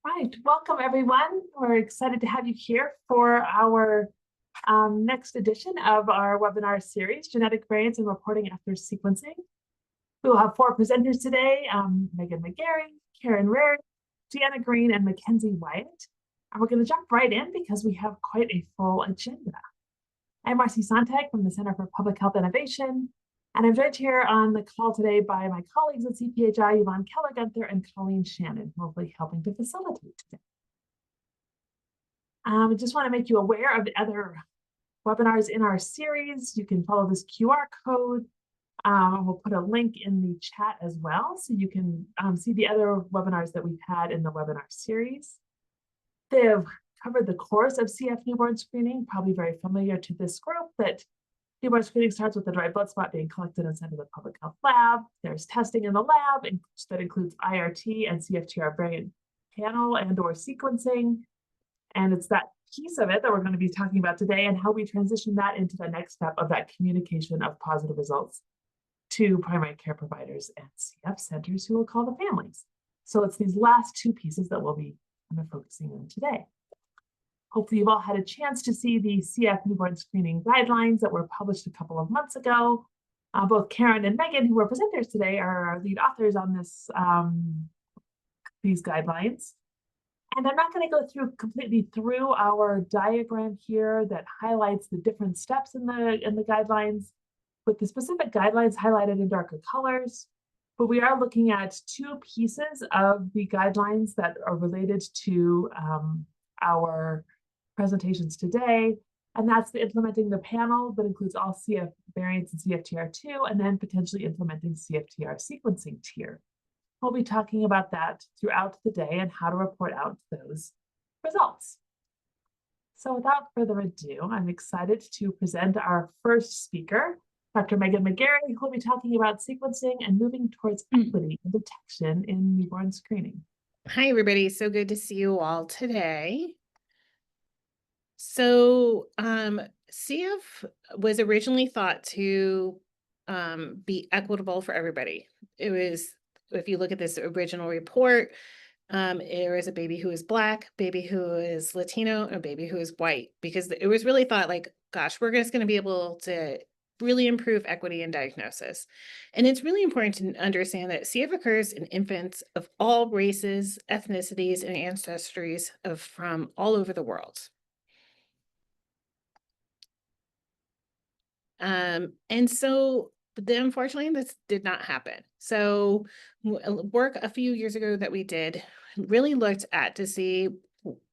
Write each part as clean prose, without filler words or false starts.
Right, welcome everyone. We're excited to have you here for our next edition of our webinar series, Genetic Variants and Reporting After Sequencing. We will have four presenters today, Meghan McGarry, Raraigh, Deanna Greene, and Mackenzie Wyatt. And we're going to jump right in because we have quite a full agenda. I'm Marcy Sontag from the Center for Public Health Innovation, and I'm joined here on the call today by my colleagues at CPHI, Yvonne Keller-Gunther and Colleen Shannon, who will be helping to facilitate today. I just want to make you aware of the other webinars in our series. You can follow this QR code. We'll put a link in the chat as well, so you can see the other webinars that we've had in the webinar series. They have covered the course of CF newborn screening, probably very familiar to this group, that newborn screening starts with the dry blood spot being collected and sent to the public health lab. There's testing in the lab that includes IRT and CFTR variant panel and or sequencing. And it's that piece of it that we're going to be talking about today and how we transition that into the next step of that communication of positive results to primary care providers and CF centers who will call the families. So it's these last two pieces that we'll be kind of focusing on today. Hopefully you've all had a chance to see the CF newborn screening guidelines that were published a couple of months ago. Both Karen and Meghan, who are presenters today, are our lead authors on this these guidelines. And I'm not going to go completely through our diagram here that highlights the different steps in the guidelines, with the specific guidelines highlighted in darker colors. But we are looking at two pieces of the guidelines that are related to our presentations today. And that's the implementing the panel that includes all CF variants and CFTR2, and then potentially implementing CFTR sequencing tier. We'll be talking about that throughout the day and how to report out those results. So without further ado, I'm excited to present our first speaker, Dr. Meghan McGarry, who will be talking about sequencing and moving towards equity and detection in newborn screening. Hi, everybody. So good to see you all today. So CF was originally thought to be equitable for everybody. It was, if you look at this original report, there is a baby who is Black, baby who is Latino, and a baby who is white, because it was really thought like, gosh, we're just going to be able to really improve equity in diagnosis. And it's really important to understand that CF occurs in infants of all races, ethnicities, and ancestries from all over the world. And so unfortunately, this did not happen. So work a few years ago that we did really looked at to see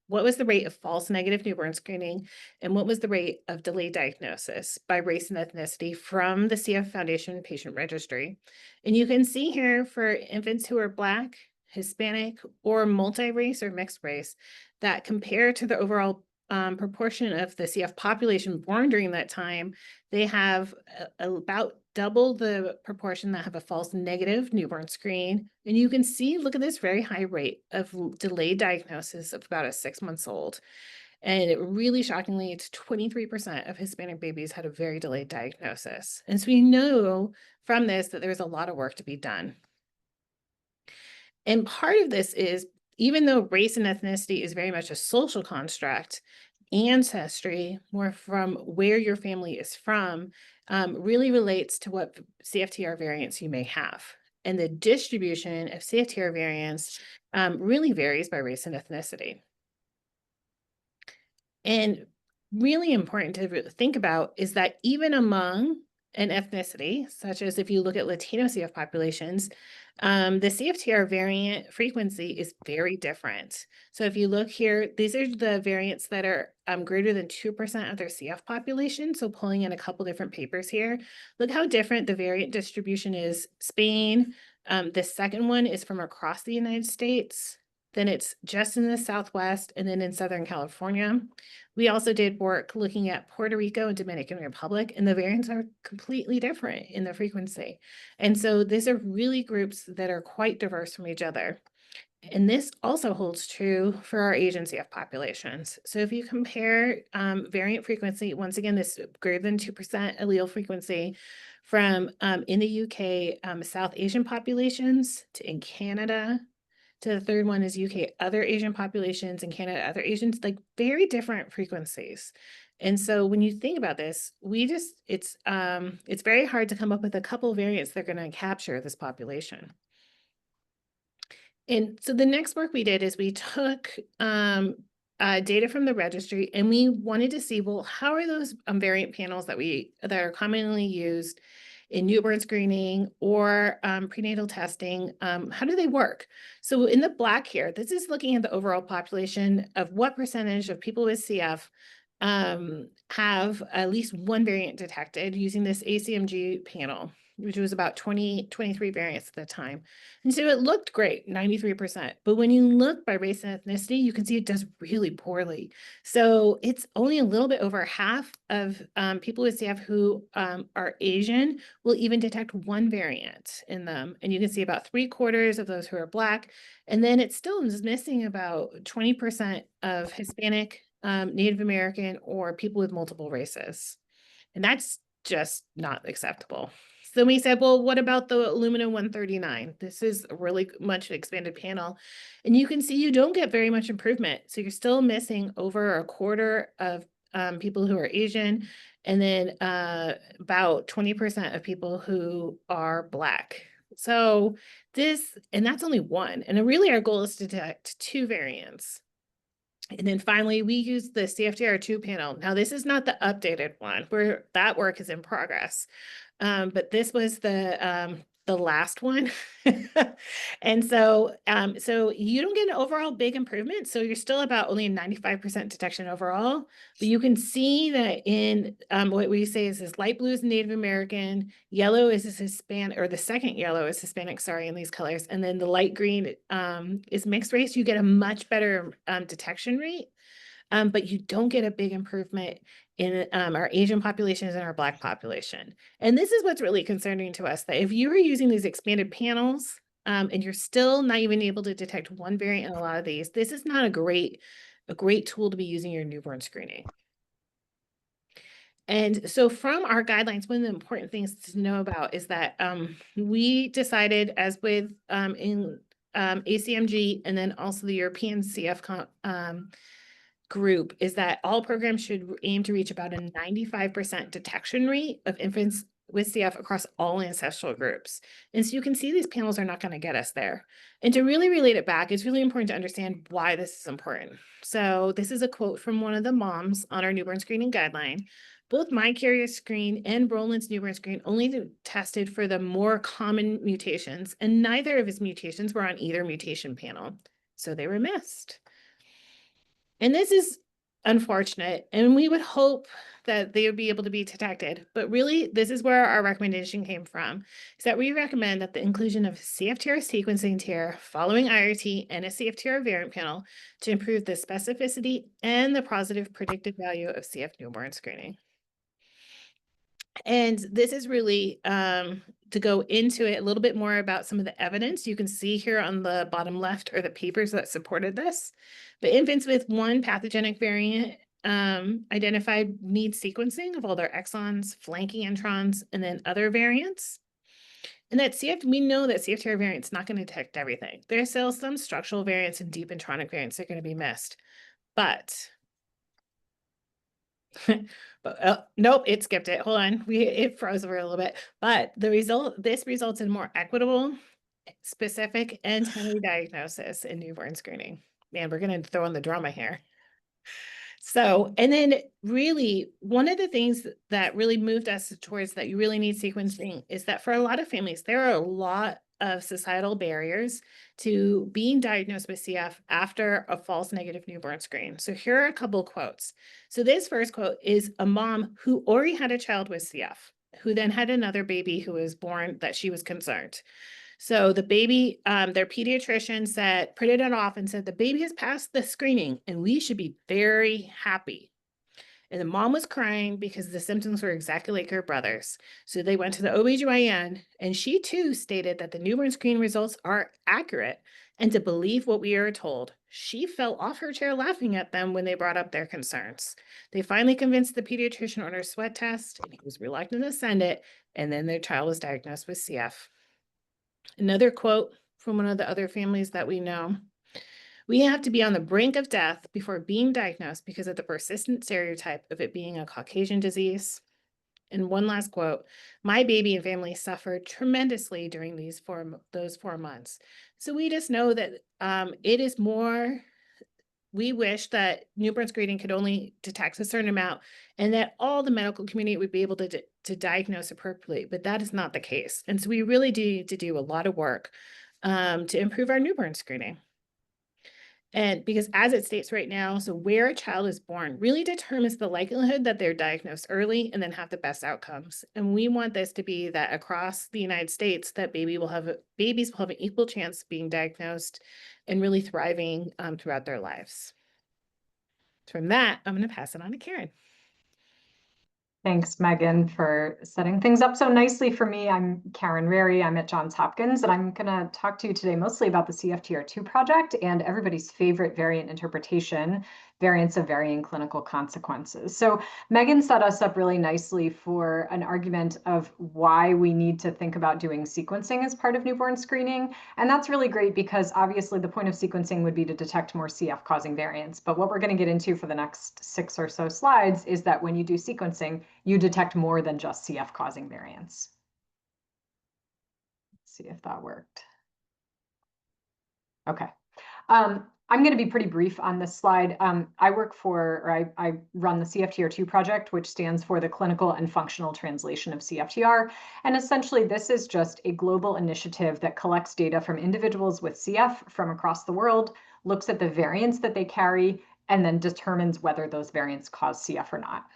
what was the rate of false negative newborn screening and what was the rate of delayed diagnosis by race and ethnicity from the CF Foundation Patient Registry. And you can see here for infants who are Black, Hispanic, or multi-race or mixed race, that compared to the overall proportion of the CF population born during that time, they have about double the proportion that have a false negative newborn screen. And you can see, look at this very high rate of delayed diagnosis of about 6 months old. And it really shockingly, it's 23% of Hispanic babies had a very delayed diagnosis. And so we know from this that there's a lot of work to be done. And part of this is, even though race and ethnicity is very much a social construct, ancestry, more from where your family is from, really relates to what CFTR variants you may have. And the distribution of CFTR variants really varies by race and ethnicity. And really important to think about is that even among an ethnicity, such as if you look at Latino CF populations, the CFTR variant frequency is very different. So if you look here, these are the variants that are greater than 2% of their CF population. So pulling in a couple different papers here, look how different the variant distribution is. Spain, the second one is from across the United States. Then it's just in the Southwest and then in Southern California. We also did work looking at Puerto Rico and Dominican Republic, and the variants are completely different in the frequency. And so these are really groups that are quite diverse from each other. And this also holds true for our Asian CF populations. So if you compare variant frequency, once again, this greater than 2% allele frequency from in the UK, South Asian populations to in Canada, to the third one is UK other Asian populations, and Canada other Asians, like very different frequencies. And so when you think about this, it's very hard to come up with a couple of variants that are going to capture this population. And so the next work we did is we took data from the registry, and we wanted to see, well, how are those variant panels that are commonly used in newborn screening or prenatal testing, how do they work? So in the black here, this is looking at the overall population of what percentage of people with CF have at least one variant detected using this ACMG panel, which was about 23 variants at the time. And so it looked great, 93%. But when you look by race and ethnicity, you can see it does really poorly. So it's only a little bit over half of people with CF who are Asian will even detect one variant in them. And you can see about 3/4 of those who are Black. And then it still is missing about 20% of Hispanic, Native American, or people with multiple races. And that's just not acceptable. So we said, well, what about the Illumina 139? This is really much an expanded panel. And you can see you don't get very much improvement. So you're still missing over 1/4 of people who are Asian, and then about 20% of people who are Black. So and that's only one. And really our goal is to detect 2 variants. And then finally, we use the CFTR2 panel. Now, this is not the updated one, where that work is in progress. But this was the last one. And so you don't get an overall big improvement. So you're still about only a 95% detection overall. But you can see that in what we say is this light blue is Native American, yellow is Hispanic, or the second yellow is Hispanic, sorry, in these colors. And then the light green is mixed race. You get a much better detection rate. But you don't get a big improvement in our Asian populations and our Black population. And this is what's really concerning to us, that if you are using these expanded panels and you're still not even able to detect one variant in a lot of these, this is not a great tool to be using your newborn screening. And so from our guidelines, one of the important things to know about is that we decided, as with in ACMG and then also the European CF group, is that all programs should aim to reach about a 95% detection rate of infants with CF across all ancestral groups. And so you can see these panels are not going to get us there. And to really relate it back, it's really important to understand why this is important. So this is a quote from one of the moms on our newborn screening guideline. Both my carrier screen and Roland's newborn screen only tested for the more common mutations, and neither of his mutations were on either mutation panel. So they were missed. And this is unfortunate, and we would hope that they would be able to be detected. But really, this is where our recommendation came from, is that we recommend that the inclusion of CFTR sequencing tier following IRT and a CFTR variant panel to improve the specificity and the positive predictive value of CF newborn screening. And this is really to go into it a little bit more about some of the evidence. You can see here on the bottom left are the papers that supported this. But infants with one pathogenic variant identified need sequencing of all their exons, flanking introns, and then other variants. And that we know that CFTR variant's not going to detect everything. There's still some structural variants and deep intronic variants that are going to be missed. But nope, it skipped it. Hold on. It froze over a little bit. But this results in more equitable, specific, and timely diagnosis in newborn screening. Man, we're going to throw in the drama here. So, and then really one of the things that really moved us towards that you really need sequencing is that for a lot of families, there are a lot of societal barriers to being diagnosed with CF after a false negative newborn screen. So here are a couple quotes. So this first quote is a mom who already had a child with CF, who then had another baby who was born that she was concerned. So the baby, their pediatrician printed it off and said, the baby has passed the screening and we should be very happy. And the mom was crying because the symptoms were exactly like her brother's. So they went to the OBGYN, and she too stated that the newborn screen results are accurate and to believe what we are told. She fell off her chair laughing at them when they brought up their concerns. They finally convinced the pediatrician to order a sweat test, and he was reluctant to send it, and then their child was diagnosed with CF. Another quote from one of the other families that we know. We have to be on the brink of death before being diagnosed because of the persistent stereotype of it being a Caucasian disease. And one last quote, my baby and family suffered tremendously during those 4 months. So we just know that it is more, we wish that newborn screening could only detect a certain amount and that all the medical community would be able to diagnose appropriately, but that is not the case. And so we really do need to do a lot of work to improve our newborn screening. And because as it states right now, so where a child is born really determines the likelihood that they're diagnosed early and then have the best outcomes. And we want this to be that across the United States, that babies will have an equal chance of being diagnosed and really thriving throughout their lives. From that, I'm going to pass it on to Karen. Thanks, Megan, for setting things up so nicely for me. I'm Karen Raraigh. I'm at Johns Hopkins, and I'm going to talk to you today mostly about the CFTR2 project and everybody's favorite variant interpretation, variants of varying clinical consequences. So Megan set us up really nicely for an argument of why we need to think about doing sequencing as part of newborn screening. And that's really great because obviously the point of sequencing would be to detect more CF-causing variants. But what we're going to get into for the next 6 or so slides is that when you do sequencing, you detect more than just CF-causing variants. Let's see if that worked. Okay. I'm going to be pretty brief on this slide. I run the CFTR2 project, which stands for the Clinical and Functional Translation of CFTR. And essentially, this is just a global initiative that collects data from individuals with CF from across the world, looks at the variants that they carry, and then determines whether those variants cause CF or not.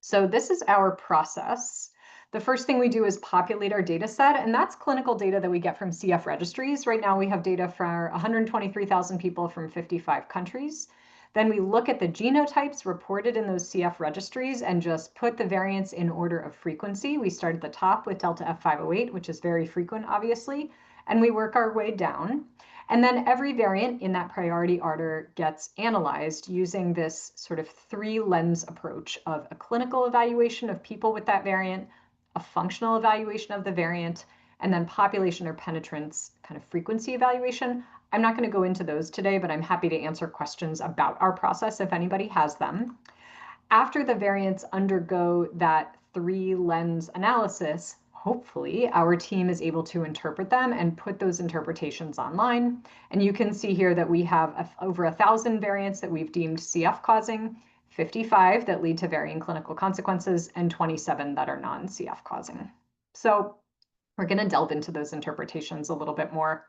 So this is our process. The first thing we do is populate our data set, and that's clinical data that we get from CF registries. Right now we have data for 123,000 people from 55 countries. Then we look at the genotypes reported in those CF registries and just put the variants in order of frequency. We start at the top with Delta F508, which is very frequent, obviously, and we work our way down. And then every variant in that priority order gets analyzed using this sort of 3-lens approach of a clinical evaluation of people with that variant, a functional evaluation of the variant, and then population or penetrance kind of frequency evaluation. I'm not going to go into those today, but I'm happy to answer questions about our process if anybody has them. After the variants undergo that 3-lens analysis, hopefully our team is able to interpret them and put those interpretations online. And you can see here that we have over 1,000 variants that we've deemed CF causing, 55 that lead to varying clinical consequences, and 27 that are non-CF causing. So we're going to delve into those interpretations a little bit more.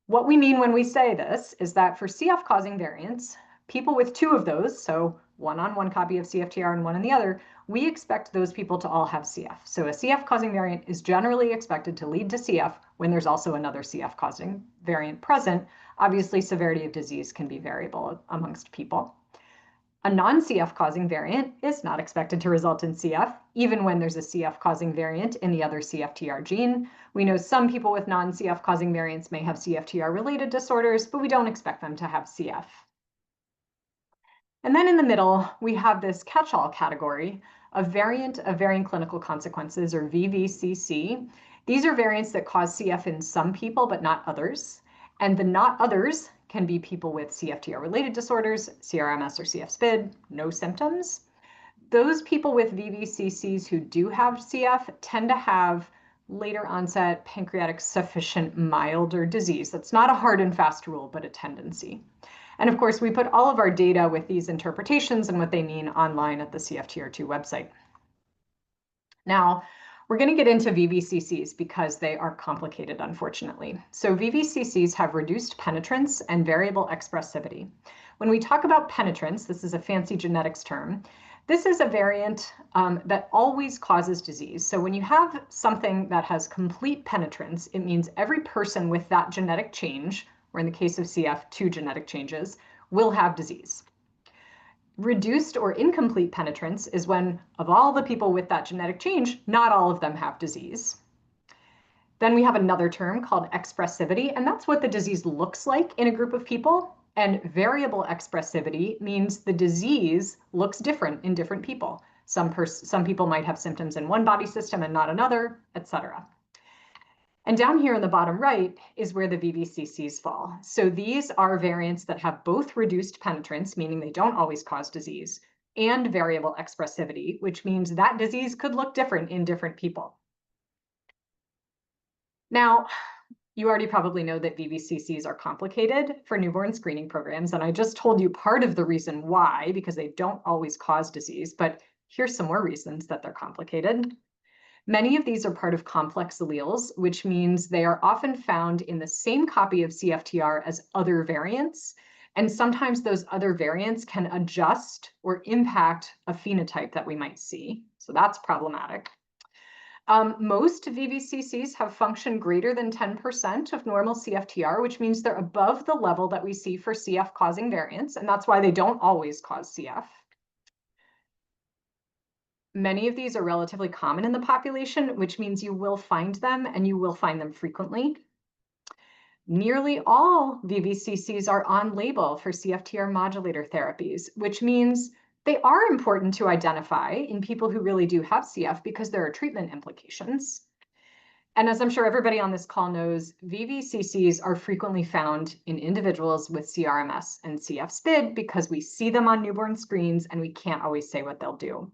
What we mean when we say this is that for CF causing variants, people with 2 of those, so one on one copy of CFTR and one on the other, we expect those people to all have CF. So a CF causing variant is generally expected to lead to CF when there's also another CF causing variant present. Obviously, severity of disease can be variable amongst people. A non-CF causing variant is not expected to result in CF, even when there's a CF causing variant in the other CFTR gene. We know some people with non-CF causing variants may have CFTR related disorders, but we don't expect them to have CF. And then in the middle, we have this catch-all category of variant of varying clinical consequences, or VVCC. These are variants that cause CF in some people, but not others. And the not others can be people with CFTR-related disorders, CRMS or CF-SPID, no symptoms. Those people with VVCCs who do have CF tend to have later onset pancreatic sufficient milder disease. That's not a hard and fast rule, but a tendency. And of course, we put all of our data with these interpretations and what they mean online at the CFTR2 website. Now, we're going to get into VVCCs because they are complicated, unfortunately. So VVCCs have reduced penetrance and variable expressivity. When we talk about penetrance, this is a fancy genetics term. This is a variant that always causes disease. So when you have something that has complete penetrance, it means every person with that genetic change, or in the case of CF, 2 genetic changes, will have disease. Reduced or incomplete penetrance is when, of all the people with that genetic change, not all of them have disease. Then we have another term called expressivity, and that's what the disease looks like in a group of people. And variable expressivity means the disease looks different in different people. Some people might have symptoms in one body system and not another, etc. And down here in the bottom right is where the VVCCs fall. So these are variants that have both reduced penetrance, meaning they don't always cause disease, and variable expressivity, which means that disease could look different in different people. Now, you already probably know that VVCCs are complicated for newborn screening programs, and I just told you part of the reason why, because they don't always cause disease, but here's some more reasons that they're complicated. Many of these are part of complex alleles, which means they are often found in the same copy of CFTR as other variants, and sometimes those other variants can adjust or impact a phenotype that we might see, so that's problematic. Most VVCCs have function greater than 10% of normal CFTR, which means they're above the level that we see for CF-causing variants, and that's why they don't always cause CF. Many of these are relatively common in the population, which means you will find them and you will find them frequently. Nearly all VVCCs are on label for CFTR modulator therapies, which means they are important to identify in people who really do have CF because there are treatment implications. And as I'm sure everybody on this call knows, VVCCs are frequently found in individuals with CRMS and CF SPID because we see them on newborn screens and we can't always say what they'll do.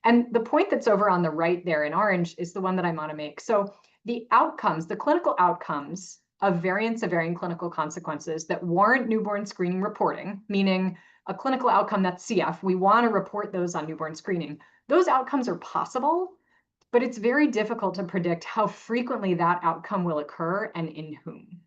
And the point that's over on the right there in orange is the one that I want to make. So the outcomes, the clinical outcomes of variants of varying clinical consequences that warrant newborn screening reporting, meaning a clinical outcome that's CF, we want to report those on newborn screening. Those outcomes are possible, but it's very difficult to predict how frequently that outcome will occur and in whom.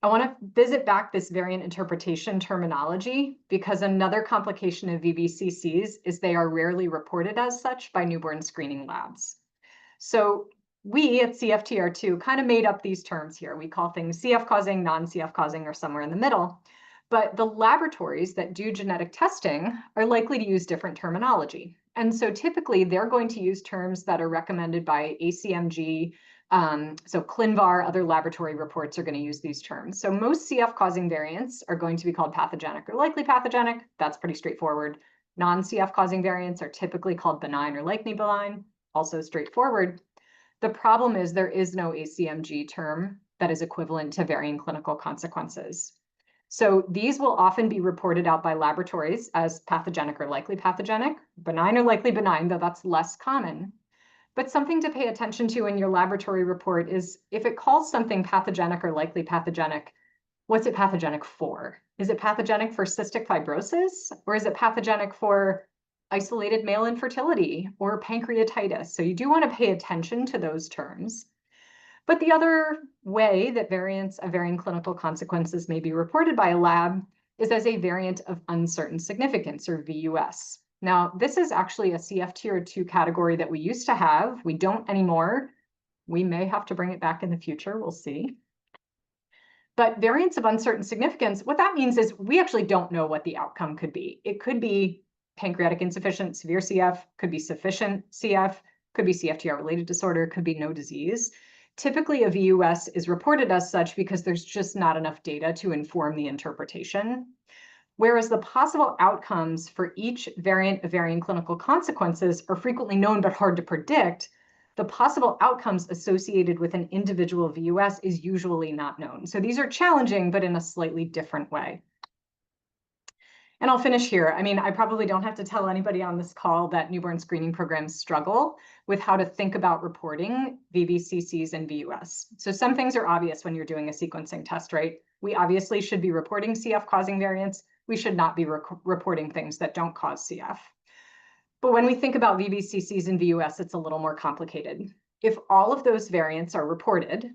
I want to visit back this variant interpretation terminology because another complication of VVCCs is they are rarely reported as such by newborn screening labs. So we at CFTR2 kind of made up these terms here. We call things CF causing, non-CF causing, or somewhere in the middle. But the laboratories that do genetic testing are likely to use different terminology. And so typically they're going to use terms that are recommended by ACMG. So ClinVar, other laboratory reports are going to use these terms. So most CF causing variants are going to be called pathogenic or likely pathogenic. That's pretty straightforward. Non-CF causing variants are typically called benign or likely benign, also straightforward. The problem is there is no ACMG term that is equivalent to varying clinical consequences. So these will often be reported out by laboratories as pathogenic or likely pathogenic, benign or likely benign, though that's less common. But something to pay attention to in your laboratory report is if it calls something pathogenic or likely pathogenic, what's it pathogenic for? Is it pathogenic for cystic fibrosis, or is it pathogenic for isolated male infertility or pancreatitis? So you do want to pay attention to those terms. But the other way that variants of varying clinical consequences may be reported by a lab is as a variant of uncertain significance, or VUS. Now, this is actually a CFTR2 category that we used to have. We don't anymore. We may have to bring it back in the future. We'll see. But variants of uncertain significance, what that means is we actually don't know what the outcome could be. It could be pancreatic insufficient, severe CF, could be sufficient CF, could be CFTR-related disorder, could be no disease. Typically, a VUS is reported as such because there's just not enough data to inform the interpretation. Whereas the possible outcomes for each variant of varying clinical consequences are frequently known but hard to predict, the possible outcomes associated with an individual VUS is usually not known. So these are challenging, but in a slightly different way. And I'll finish here. I mean, I probably don't have to tell anybody on this call that newborn screening programs struggle with how to think about reporting VVCCs and VUS. So some things are obvious when you're doing a sequencing test, right? We obviously should be reporting CF causing variants. We should not be reporting things that don't cause CF. But when we think about VVCCs and VUS, it's a little more complicated. If all of those variants are reported,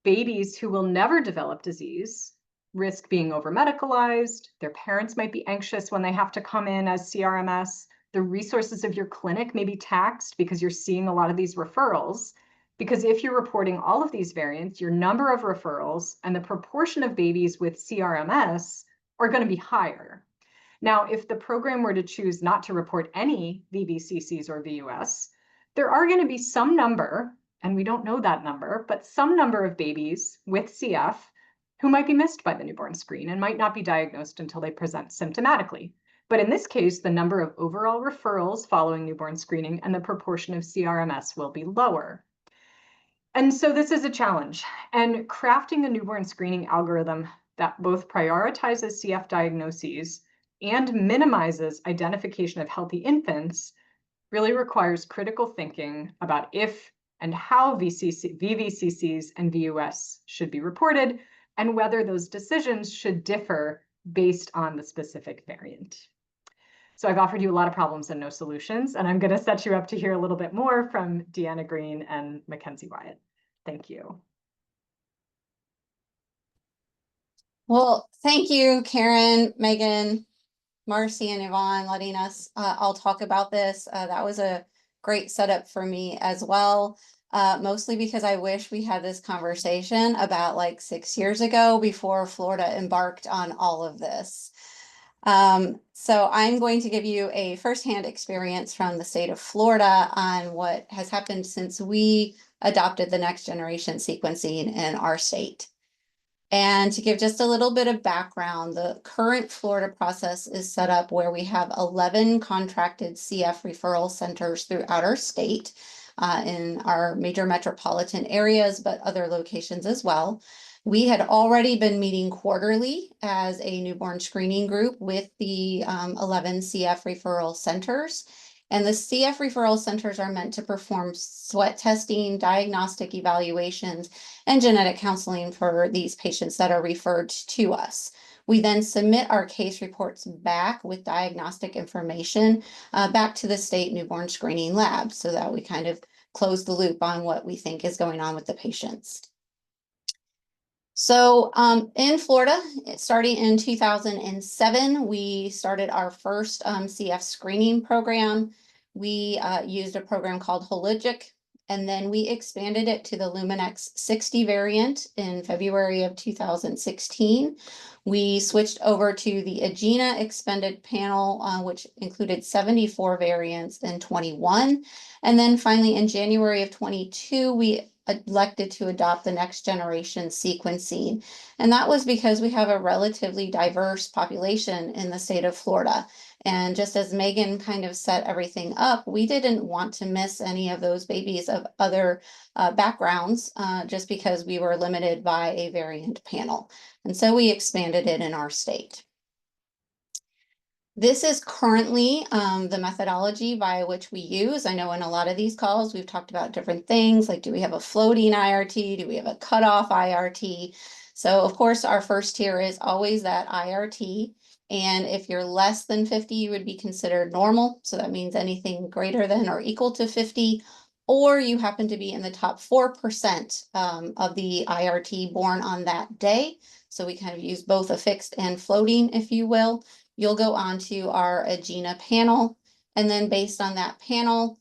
babies who will never develop disease risk being over-medicalized. Their parents might be anxious when they have to come in as CRMS. The resources of your clinic may be taxed because you're seeing a lot of these referrals. Because if you're reporting all of these variants, your number of referrals and the proportion of babies with CRMS are going to be higher. Now, if the program were to choose not to report any VVCCs or VUS, there are going to be some number, and we don't know that number, but some number of babies with CF who might be missed by the newborn screen and might not be diagnosed until they present symptomatically. But in this case, the number of overall referrals following newborn screening and the proportion of CRMS will be lower. And so this is a challenge. And crafting a newborn screening algorithm that both prioritizes CF diagnoses and minimizes identification of healthy infants really requires critical thinking about if and how VVCCs and VUS should be reported, and whether those decisions should differ based on the specific variant. So I've offered you a lot of problems and no solutions, and I'm going to set you up to hear a little bit more from Deanna Greene and Mackenzie Wyatt. Thank you. Well, thank you, Karen, Megan, Marcy, and Yvonne, letting us all talk about this. That was a great setup for me as well, mostly because I wish we had this conversation about like 6 years ago before Florida embarked on all of this. So I'm going to give you a firsthand experience from the state of Florida on what has happened since we adopted the next generation sequencing in our state. And to give just a little bit of background, the current Florida process is set up where we have 11 contracted CF referral centers throughout our state, in our major metropolitan areas, but other locations as well. We had already been meeting quarterly as a newborn screening group with the 11 CF referral centers. And the CF referral centers are meant to perform sweat testing, diagnostic evaluations, and genetic counseling for these patients that are referred to us. We then submit our case reports back with diagnostic information back to the state newborn screening lab so that we kind of close the loop on what we think is going on with the patients. So in Florida, starting in 2007, we started our first CF screening program. We used a program called Hologic, and then we expanded it to the Luminex 60 variant in February of 2016. We switched over to the Agena expanded panel, which included 74 variants in 21. And then finally in January of 22, we elected to adopt the next generation sequencing. And that was because we have a relatively diverse population in the state of Florida. And just as Megan kind of set everything up, we didn't want to miss any of those babies of other backgrounds just because we were limited by a variant panel. And so we expanded it in our state. This is currently the methodology by which we use. I know in a lot of these calls, we've talked about different things, like do we have a floating IRT? Do we have a cutoff IRT? So of course, our first tier is always that IRT. And if you're less than 50, you would be considered normal. So that means anything greater than or equal to 50, or you happen to be in the top 4% of the IRT born on that day. So we kind of use both a fixed and floating, if you will. You'll go on to our Agena panel, and then based on that panel,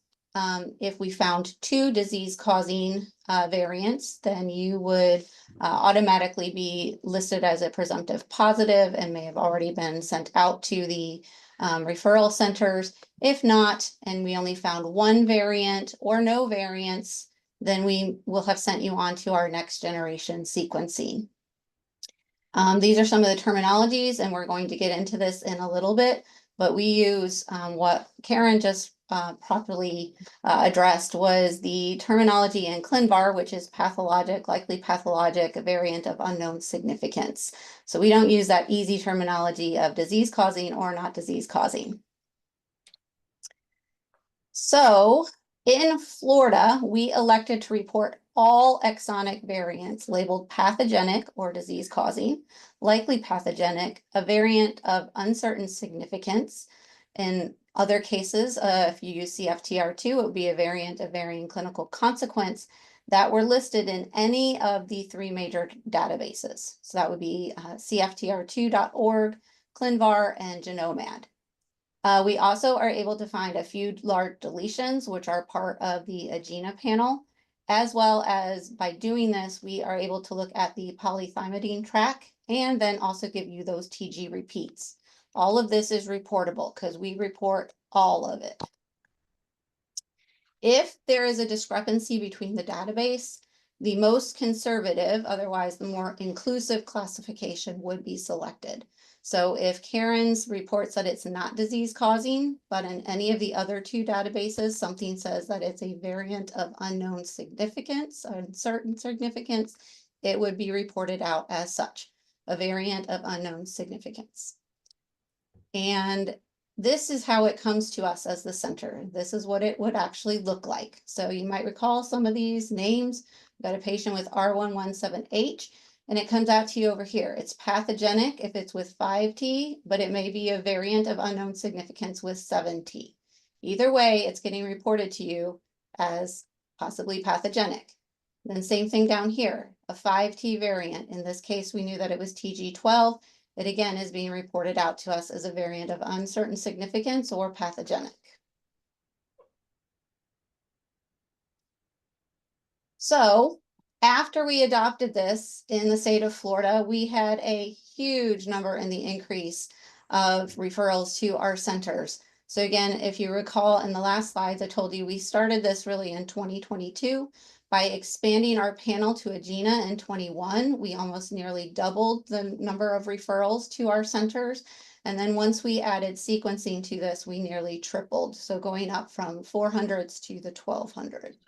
if we found 2 disease-causing variants, then you would automatically be listed as a presumptive positive and may have already been sent out to the referral centers. If not, and we only found 1 variant or no variants, then we will have sent you on to our next generation sequencing. These are some of the terminologies, and we're going to get into this in a little bit, but we use what Karen just properly addressed was the terminology in ClinVar, which is pathologic, likely pathologic, a variant of unknown significance. So we don't use that easy terminology of disease causing or not disease causing. So in Florida, we elected to report all exonic variants labeled pathogenic or disease causing, likely pathogenic, a variant of uncertain significance. In other cases, if you use CFTR2, it would be a variant of varying clinical consequence that were listed in any of the 3 major databases. So that would be CFTR2.org, ClinVar, and Genomad. We also are able to find a few large deletions, which are part of the Agena panel, as well as by doing this, we are able to look at the polythymidine track and then also give you those TG repeats. All of this is reportable because we report all of it. If there is a discrepancy between the database, the most conservative, otherwise the more inclusive classification would be selected. So if Karen's reports that it's not disease causing, but in any of the other two databases, something says that it's a variant of unknown significance, uncertain significance, it would be reported out as such, a variant of unknown significance. And this is how it comes to us as the center. This is what it would actually look like. So you might recall some of these names. We've got a patient with R117H, and it comes out to you over here. It's pathogenic if it's with 5T, but it may be a variant of unknown significance with 7T. Either way, it's getting reported to you as possibly pathogenic. Then same thing down here, a 5T variant. In this case, we knew that it was TG12. It again is being reported out to us as a variant of uncertain significance or pathogenic. So after we adopted this in the state of Florida, we had a huge number in the increase of referrals to our centers. So again, if you recall in the last slides, I told you we started this really in 2022. By expanding our panel to Agena in 21, we almost nearly doubled the number of referrals to our centers. And then once we added sequencing to this, we nearly tripled. So going up from 400s to the 1200.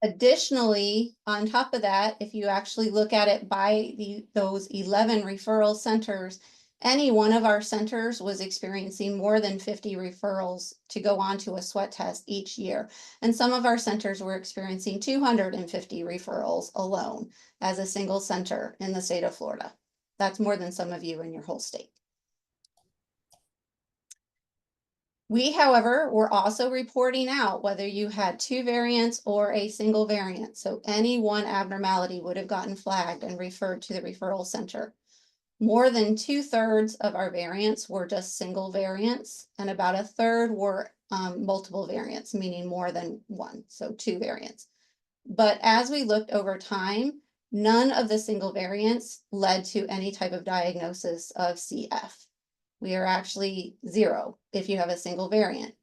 Additionally, on top of that, if you actually look at it by those 11 referral centers, any one of our centers was experiencing more than 50 referrals to go on to a sweat test each year. And some of our centers were experiencing 250 referrals alone as a single center in the state of Florida. That's more than some of you in your whole state. We, however, were also reporting out whether you had two variants or a single variant. So any one abnormality would have gotten flagged and referred to the referral center. More than 2/3 of our variants were just single variants, and about 1/3 were multiple variants, meaning more than one, so two variants. But as we looked over time, none of the single variants led to any type of diagnosis of CF. We are actually 0 if you have a single variant.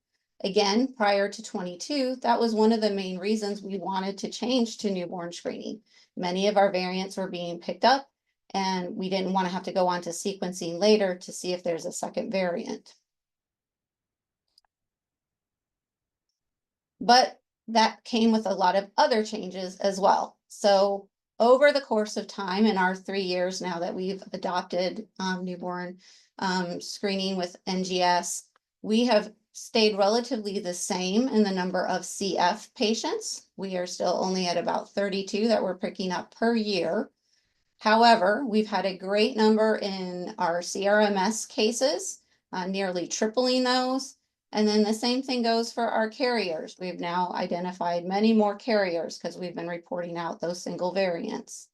Again, prior to 22, that was one of the main reasons we wanted to change to newborn screening. Many of our variants were being picked up, and we didn't want to have to go on to sequencing later to see if there's a second variant. But that came with a lot of other changes as well. So over the course of time, in our 3 years now that we've adopted newborn screening with NGS, we have stayed relatively the same in the number of CF patients. We are still only at about 32 that we're picking up per year. However, we've had a great number in our CRMS cases, nearly tripling those. And then the same thing goes for our carriers. We've now identified many more carriers because we've been reporting out those single variants.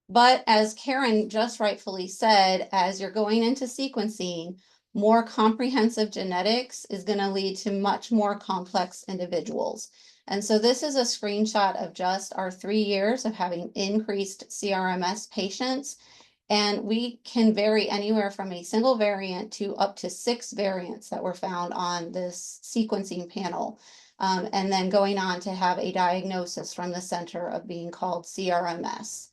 But as Karen just rightfully said, as you're going into sequencing, more comprehensive genetics is going to lead to much more complex individuals. And so this is a screenshot of just our 3 years of having increased CRMS patients. And we can vary anywhere from a single variant to up to 6 variants that were found on this sequencing panel. And then going on to have a diagnosis from the center of being called CRMS.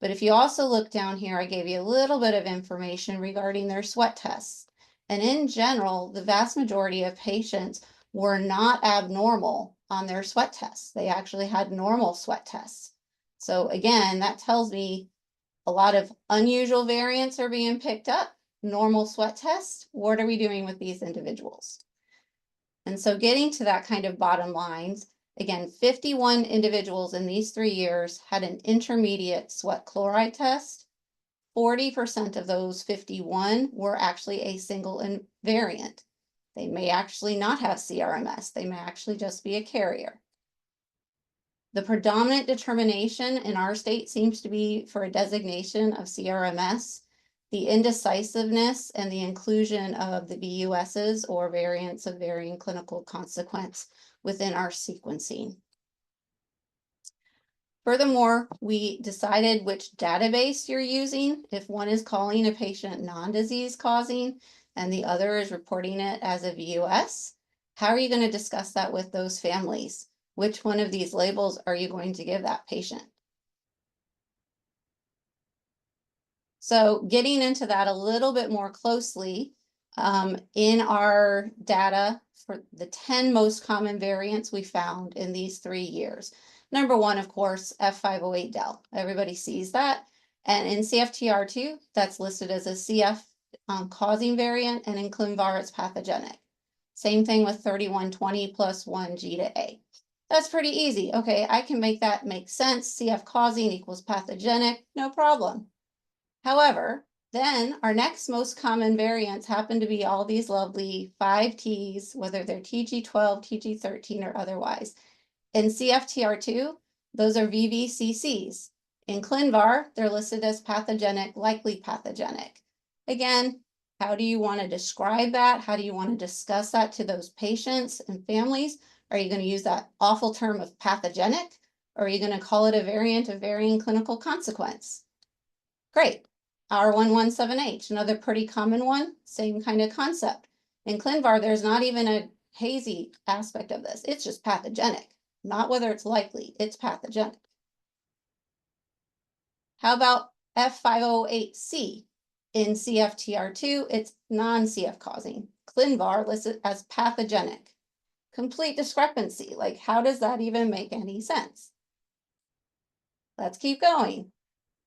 But if you also look down here, I gave you a little bit of information regarding their sweat tests. And in general, the vast majority of patients were not abnormal on their sweat tests. They actually had normal sweat tests. So again, that tells me a lot of unusual variants are being picked up, normal sweat tests. What are we doing with these individuals? And so getting to that kind of bottom lines, again, 51 individuals in these 3 years had an intermediate sweat chloride test. 40% of those 51 were actually a single variant. They may actually not have CRMS. They may actually just be a carrier. The predominant determination in our state seems to be for a designation of CRMS. The indecisiveness and the inclusion of the VUSs or variants of varying clinical consequence within our sequencing. Furthermore, we decided which database you're using. If one is calling a patient non-disease causing and the other is reporting it as a VUS, how are you going to discuss that with those families? Which one of these labels are you going to give that patient? So getting into that a little bit more closely, in our data for the 10 most common variants we found in these 3 years. Number one, of course, F508 del. Everybody sees that. And in CFTR2, that's listed as a CF causing variant, and in ClinVar, it's pathogenic. Same thing with 3120 plus 1 G to A. That's pretty easy. Okay, I can make that make sense. CF causing equals pathogenic, no problem. However, then our next most common variants happen to be all these lovely 5Ts, whether they're TG12, TG13, or otherwise. In CFTR2, those are VVCCs. In ClinVar, they're listed as pathogenic, likely pathogenic. Again, how do you want to describe that? How do you want to discuss that to those patients and families? Are you going to use that awful term of pathogenic? Or are you going to call it a variant of varying clinical consequence? Great. R117H, another pretty common one, same kind of concept. In ClinVar, there's not even a hazy aspect of this. It's just pathogenic, not whether it's likely, it's pathogenic. How about F508C? In CFTR2, it's non-CF causing. ClinVar listed as pathogenic. Complete discrepancy, like how does that even make any sense? Let's keep going.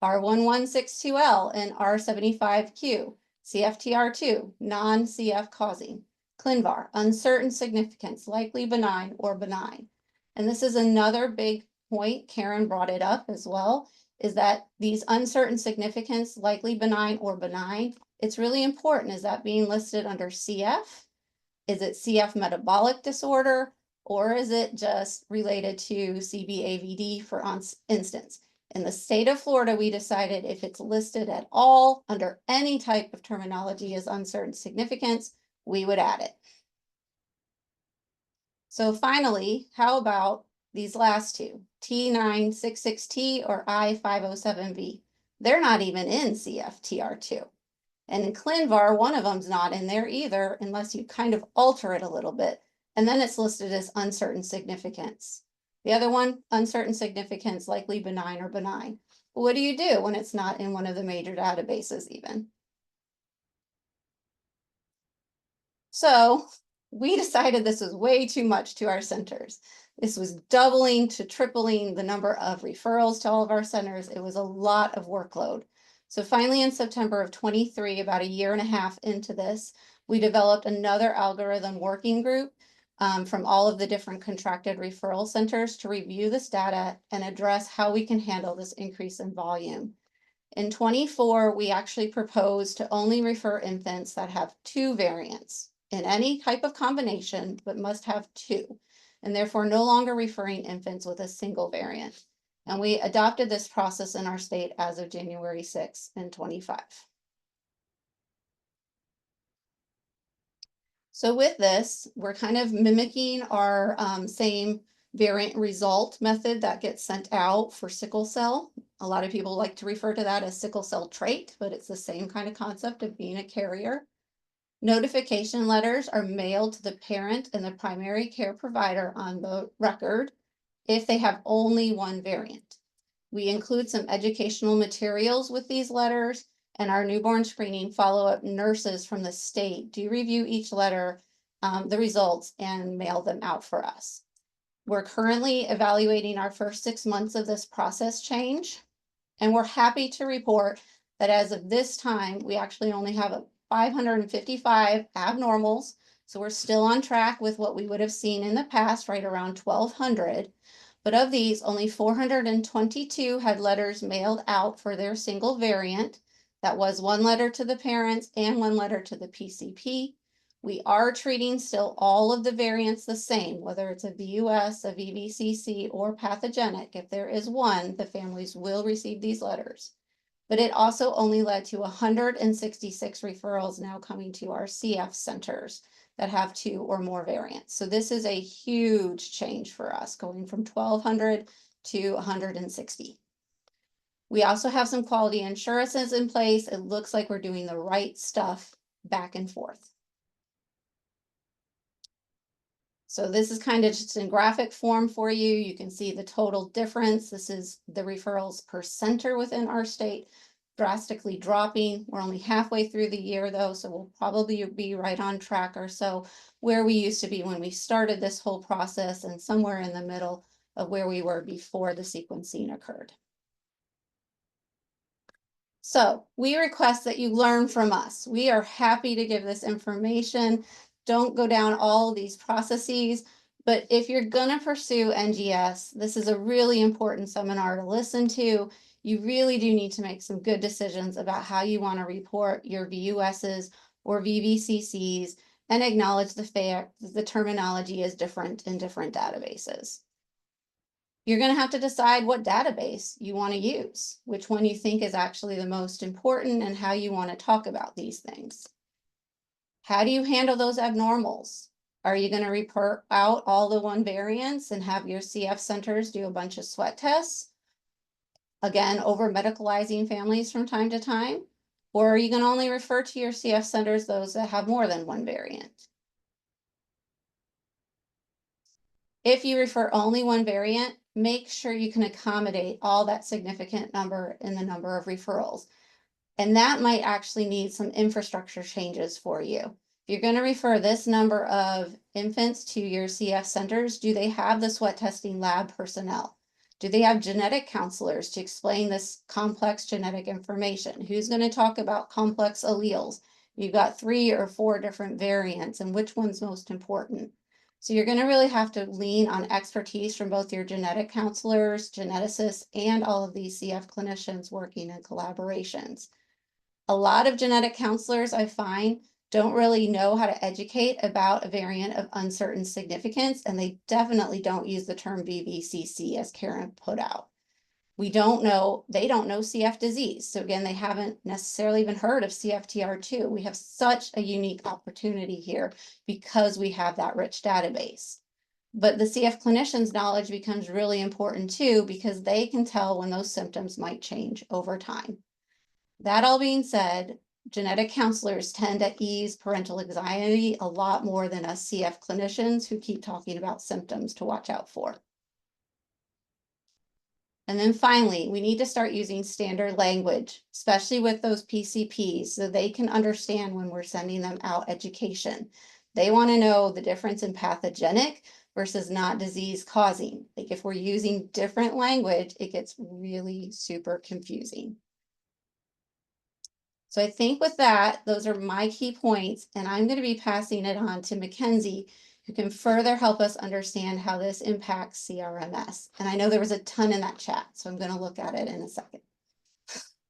R1162L and R75Q, CFTR2, non-CF causing. ClinVar, uncertain significance, likely benign or benign. And this is another big point, Karen brought it up as well, is that these uncertain significance, likely benign or benign, it's really important. Is that being listed under CF? Is it CF metabolic disorder? Or is it just related to CBAVD, for instance? In the state of Florida, we decided if it's listed at all under any type of terminology as uncertain significance, we would add it. So finally, how about these last two, T966T or I507V? They're not even in CFTR2. And in ClinVar, one of them's not in there either, unless you kind of alter it a little bit. And then it's listed as uncertain significance. The other one, uncertain significance, likely benign or benign. What do you do when it's not in one of the major databases even? So we decided this was way too much to our centers. This was doubling to tripling the number of referrals to all of our centers. It was a lot of workload. So finally in September of 23, about 1.5 years into this, we developed another algorithm working group from all of the different contracted referral centers to review this data and address how we can handle this increase in volume. In 24, we actually proposed to only refer infants that have 2 variants in any type of combination, but must have 2, and therefore no longer referring infants with a single variant. And we adopted this process in our state as of January 6 and 25. So with this, we're kind of mimicking our same variant result method that gets sent out for sickle cell. A lot of people like to refer to that as sickle cell trait, but it's the same kind of concept of being a carrier. Notification letters are mailed to the parent and the primary care provider on the record if they have only 1 variant. We include some educational materials with these letters, and our newborn screening follow-up nurses from the state do review each letter, the results, and mail them out for us. We're currently evaluating our first 6 months of this process change, and we're happy to report that as of this time, we actually only have 555 abnormals. So we're still on track with what we would have seen in the past, right around 1,200. But of these, only 422 had letters mailed out for their single variant. That was 1 letter to the parents and 1 letter to the PCP. We are treating still all of the variants the same, whether it's a VUS, a VVCC, or pathogenic. If there is one, the families will receive these letters. But it also only led to 166 referrals now coming to our CF centers that have 2 or more variants. So this is a huge change for us, going from 1,200 to 160. We also have some quality assurances in place. It looks like we're doing the right stuff back and forth. So this is kind of just in graphic form for you. You can see the total difference. This is the referrals per center within our state drastically dropping. We're only halfway through the year though, so we'll probably be right on track or so where we used to be when we started this whole process, and somewhere in the middle of where we were before the sequencing occurred. So we request that you learn from us. We are happy to give this information. Don't go down all these processes, but if you're gonna pursue NGS, this is a really important seminar to listen to. You really do need to make some good decisions about how you want to report your VUSs or VVCCs and acknowledge the fact that the terminology is different in different databases. You're going to have to decide what database you want to use, which one you think is actually the most important, and how you want to talk about these things. How do you handle those abnormals? Are you going to report out all the one variants and have your CF centers do a bunch of sweat tests? Again, over medicalizing families from time to time? Or are you going to only refer to your CF centers those that have more than one variant? If you refer only one variant, make sure you can accommodate all that significant number in the number of referrals. And that might actually need some infrastructure changes for you. If you're going to refer this number of infants to your CF centers, do they have the sweat testing lab personnel? Do they have genetic counselors to explain this complex genetic information? Who's going to talk about complex alleles? You've got 3 or 4 different variants, and which one's most important? So you're going to really have to lean on expertise from both your genetic counselors, geneticists, and all of these CF clinicians working in collaborations. A lot of genetic counselors, I find, don't really know how to educate about a variant of uncertain significance, and they definitely don't use the term VVCC as Karen put out. They don't know CF disease. So again, they haven't necessarily even heard of CFTR2. We have such a unique opportunity here because we have that rich database. But the CF clinician's knowledge becomes really important too, because they can tell when those symptoms might change over time. That all being said, genetic counselors tend to ease parental anxiety a lot more than us CF clinicians who keep talking about symptoms to watch out for. And then finally, we need to start using standard language, especially with those PCPs, so they can understand when we're sending them out education. They want to know the difference in pathogenic versus not disease causing. Like if we're using different language, it gets really super confusing. So I think with that, those are my key points, and I'm going to be passing it on to Mackenzie, who can further help us understand how this impacts CRMS. And I know there was a ton in that chat, so I'm going to look at it in a second.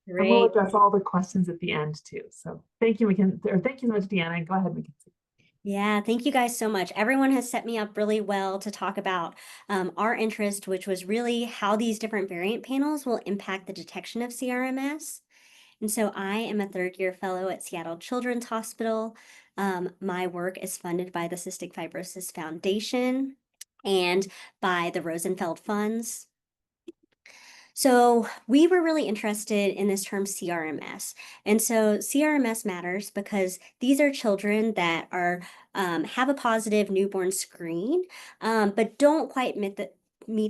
And we'll address all the questions at the end too. So thank you, Mackenzie, or thank you so much, Deanna. Go ahead, Mackenzie. Yeah, thank you guys so much. Everyone has set me up really well to talk about our interest, which was really how these different variant panels will impact the detection of CRMS. And so I am a 3rd-year fellow at Seattle Children's Hospital. My work is funded by the Cystic Fibrosis Foundation and by the Rosenfeld Funds. So we were really interested in this term CRMS. And so CRMS matters because these are children that are have a positive newborn screen, but don't quite meet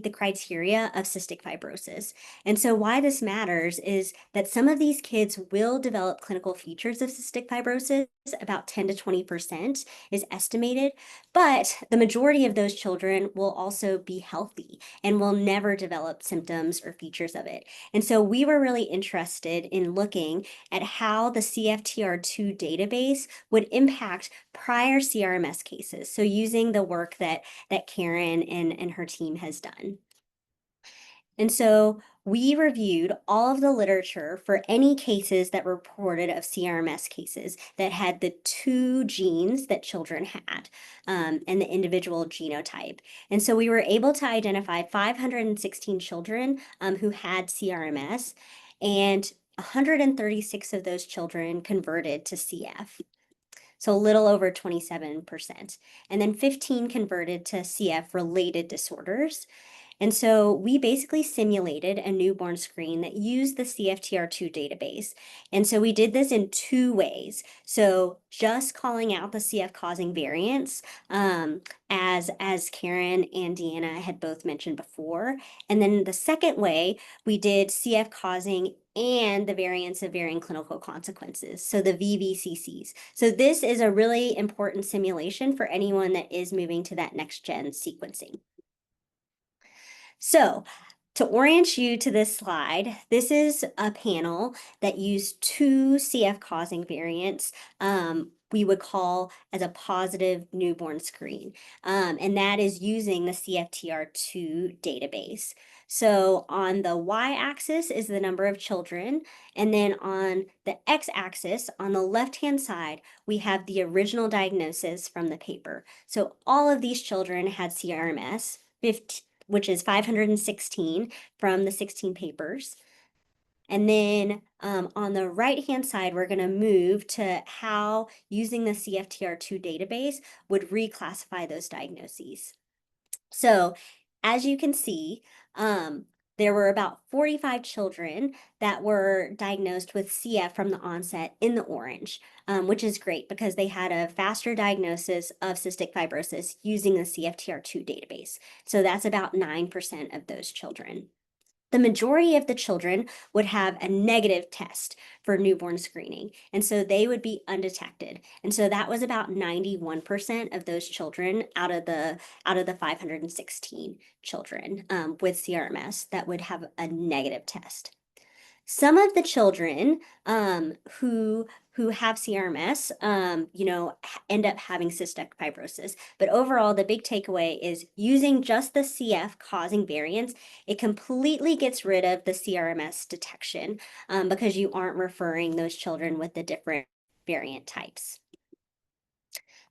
the criteria of cystic fibrosis. And so why this matters is that some of these kids will develop clinical features of cystic fibrosis, about 10 to 20% is estimated, but the majority of those children will also be healthy and will never develop symptoms or features of it. And so we were really interested in looking at how the CFTR2 database would impact prior CRMS cases. So using the work that Karen and her team has done. And so we reviewed all of the literature for any cases that were reported of CRMS cases that had the 2 genes that children had and the individual genotype. And so we were able to identify 516 children who had CRMS, and 136 of those children converted to CF. So a little over 27%. And then 15 converted to CF related disorders. And so we basically simulated a newborn screen that used the CFTR2 database. And so we did this in 2 ways. So just calling out the CF causing variants, as Karen and Deanna had both mentioned before. And then the second way, we did CF causing and the variants of varying clinical consequences, so the VVCCs. So this is a really important simulation for anyone that is moving to that next gen sequencing. So to orient you to this slide, this is a panel that used 2 CF causing variants we would call as a positive newborn screen. And that is using the CFTR2 database. So on the y-axis is the number of children, and then on the x-axis, on the left-hand side, we have the original diagnosis from the paper. So all of these children had CRMS, which is 516 from the 16 papers. And then on the right-hand side, we're going to move to how using the CFTR2 database would reclassify those diagnoses. So as you can see, there were about 45 children that were diagnosed with CF from the onset in the orange, which is great because they had a faster diagnosis of cystic fibrosis using the CFTR2 database. So that's about 9% of those children. The majority of the children would have a negative test for newborn screening, and so they would be undetected. And so that was about 91% of those children out of the 516 children with CRMS that would have a negative test. Some of the children who have CRMS, end up having cystic fibrosis. But overall, the big takeaway is using just the CF causing variants, it completely gets rid of the CRMS detection because you aren't referring those children with the different variant types.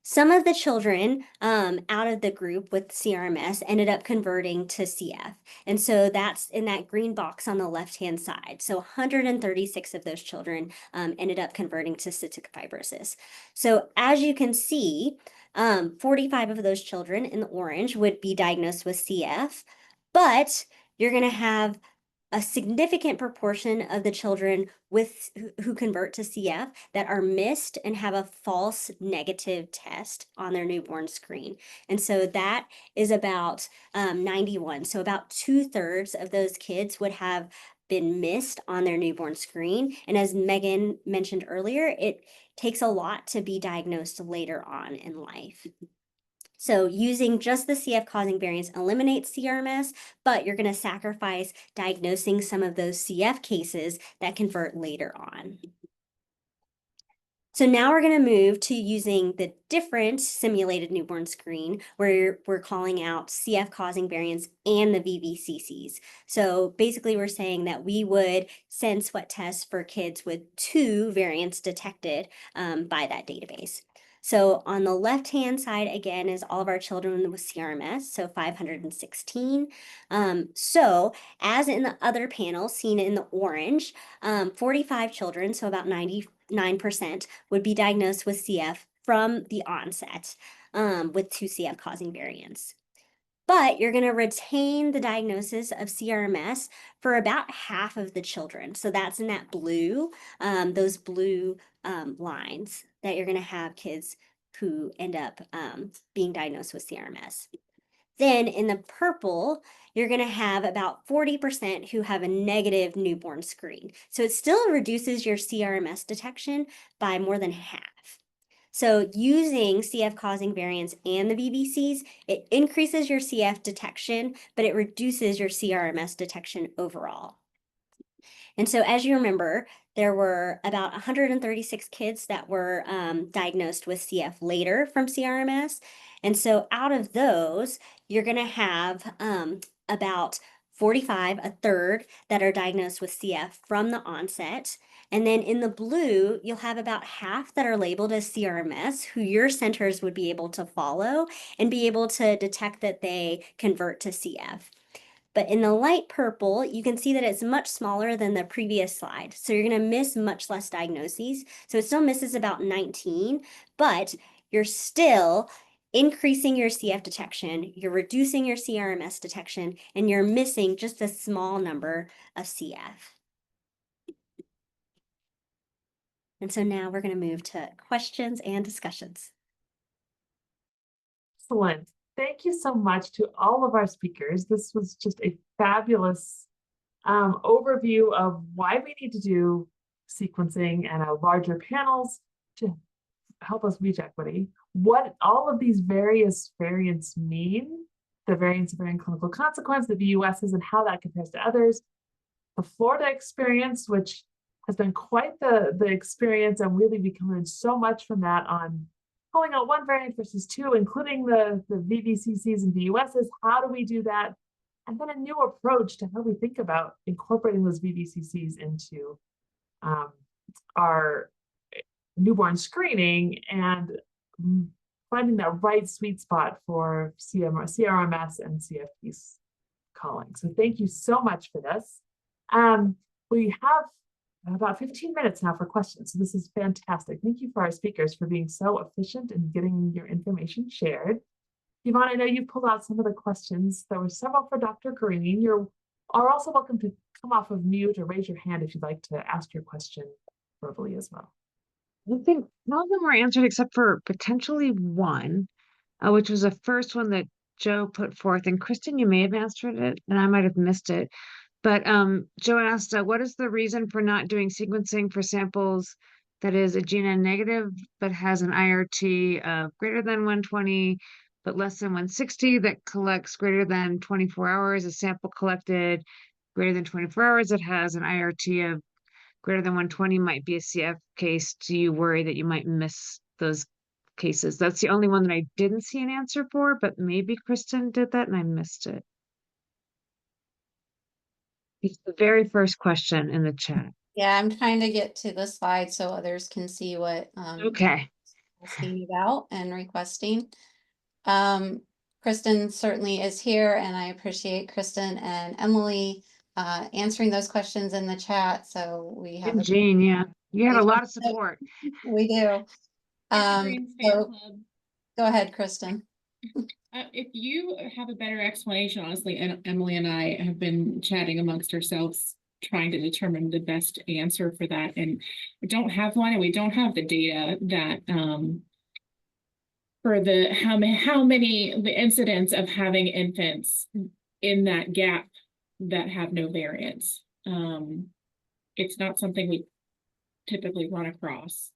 Some of the children out of the group with CRMS ended up converting to CF. And so that's in that green box on the left-hand side. So 136 of those children ended up converting to cystic fibrosis. So as you can see, 45 of those children in the orange would be diagnosed with CF, but you're going to have a significant proportion of the children who convert to CF that are missed and have a false negative test on their newborn screen. And so that is about 91. So about 2/3 of those kids would have been missed on their newborn screen. And as Megan mentioned earlier, it takes a lot to be diagnosed later on in life. So using just the CF causing variants eliminates CRMS, but you're going to sacrifice diagnosing some of those CF cases that convert later on. So now we're going to move to using the different simulated newborn screen where we're calling out CF causing variants and the VVCCs. So basically we're saying that we would send sweat tests for kids with 2 variants detected by that database. So on the left-hand side, again, is all of our children with CRMS, so 516. So as in the other panel, seen in the orange, 45 children, so about 99% would be diagnosed with CF from the onset with 2 CF causing variants. But you're going to retain the diagnosis of CRMS for about half of the children. So that's in that blue, those blue lines that you're going to have kids who end up being diagnosed with CRMS. Then in the purple, you're going to have about 40% who have a negative newborn screen. So it still reduces your CRMS detection by more than half. So using CF causing variants and the VVCs, it increases your CF detection, but it reduces your CRMS detection overall. And so as you remember, there were about 136 kids that were diagnosed with CF later from CRMS. And so out of those, you're going to have about 45, 1/3, that are diagnosed with CF from the onset. And then in the blue, you'll have about half that are labeled as CRMS, who your centers would be able to follow and be able to detect that they convert to CF. But in the light purple, you can see that it's much smaller than the previous slide. So you're going to miss much less diagnoses. So it still misses about 19, but you're still increasing your CF detection, you're reducing your CRMS detection, and you're missing just a small number of CF. And so now we're going to move to questions and discussions. Excellent. Thank you so much to all of our speakers. This was just a fabulous overview of why we need to do sequencing and larger panels to help us reach equity, what all of these various variants mean, the variants of varying clinical consequence, the VUSs, and how that compares to others, the Florida experience, which has been quite the experience, and really we can learn so much from that on pulling out one variant versus two, including the VVCCs and VUSs. How do we do that? And then a new approach to how we think about incorporating those VVCCs into our newborn screening and finding that right sweet spot for CRMS and CFTs calling. So thank you so much for this. We have about 15 minutes now for questions. So this is fantastic. Thank you for our speakers for being so efficient in getting your information shared. Yvonne, I know you pulled out some of the questions. There were several for Dr. Greene. You are also welcome to come off of mute or raise your hand if you'd like to ask your question verbally as well. I think all of them were answered except for potentially one, which was the first one that Joe put forth. And Kristen, you may have answered it, and I might have missed it. But Joe asked, what is the reason for not doing sequencing for samples that is a GNN negative but has an IRT of greater than 120 but less than 160 that collects greater than 24 hours, a sample collected greater than 24 hours that has an IRT of greater than 120 might be a CF case. Do you worry that you might miss those cases? That's the only one that I didn't see an answer for, but maybe Kristen did that and I missed it. It's the very first question in the chat. Yeah, I'm trying to get to the slide so others can see what Okay. asking about and requesting. Kristen certainly is here, and I appreciate Kristen and Emily answering those questions in the chat. So we have And Jane, yeah, you had a lot of support. We do. So go ahead, Kristen. If you have a better explanation, honestly, and Emily and I have been chatting amongst ourselves, trying to determine the best answer for that, and we don't have one, and we don't have the data that for the how many the incidence of having infants in that gap that have no variants. It's not something we typically run across.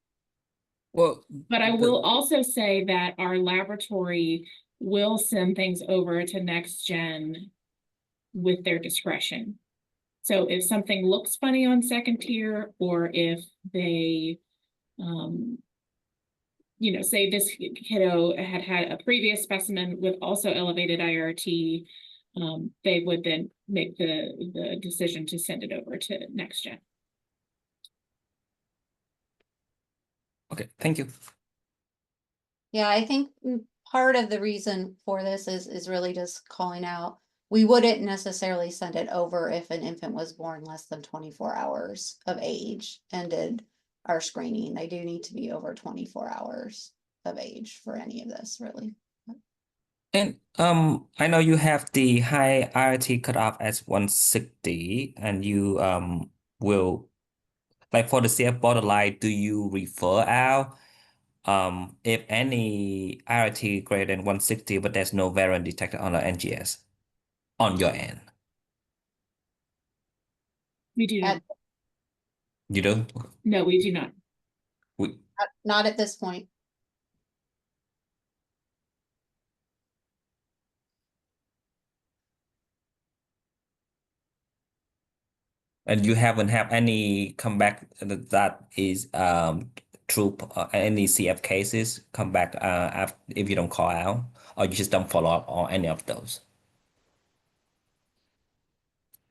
Well, but I will also say that our laboratory will send things over to NextGen with their discretion. So if something looks funny on second tier, or if they, you know, say this kiddo had a previous specimen with also elevated IRT, they would then make the decision to send it over to NextGen. Okay, thank you. Yeah, I think part of the reason for this is really just calling out, we wouldn't necessarily send it over if an infant was born less than 24 hours of age and did our screening. They do need to be over 24 hours of age for any of this, really. And I know you have the high IRT cutoff as 160, and you will, like for the CF borderline, do you refer out if any IRT greater than 160, but there's no variant detected on the NGS on your end? We do not. You do? No, we do not. Not at this point. And you haven't had any comeback that is true, any CF cases come back after, if you don't call out, or you just don't follow up on any of those?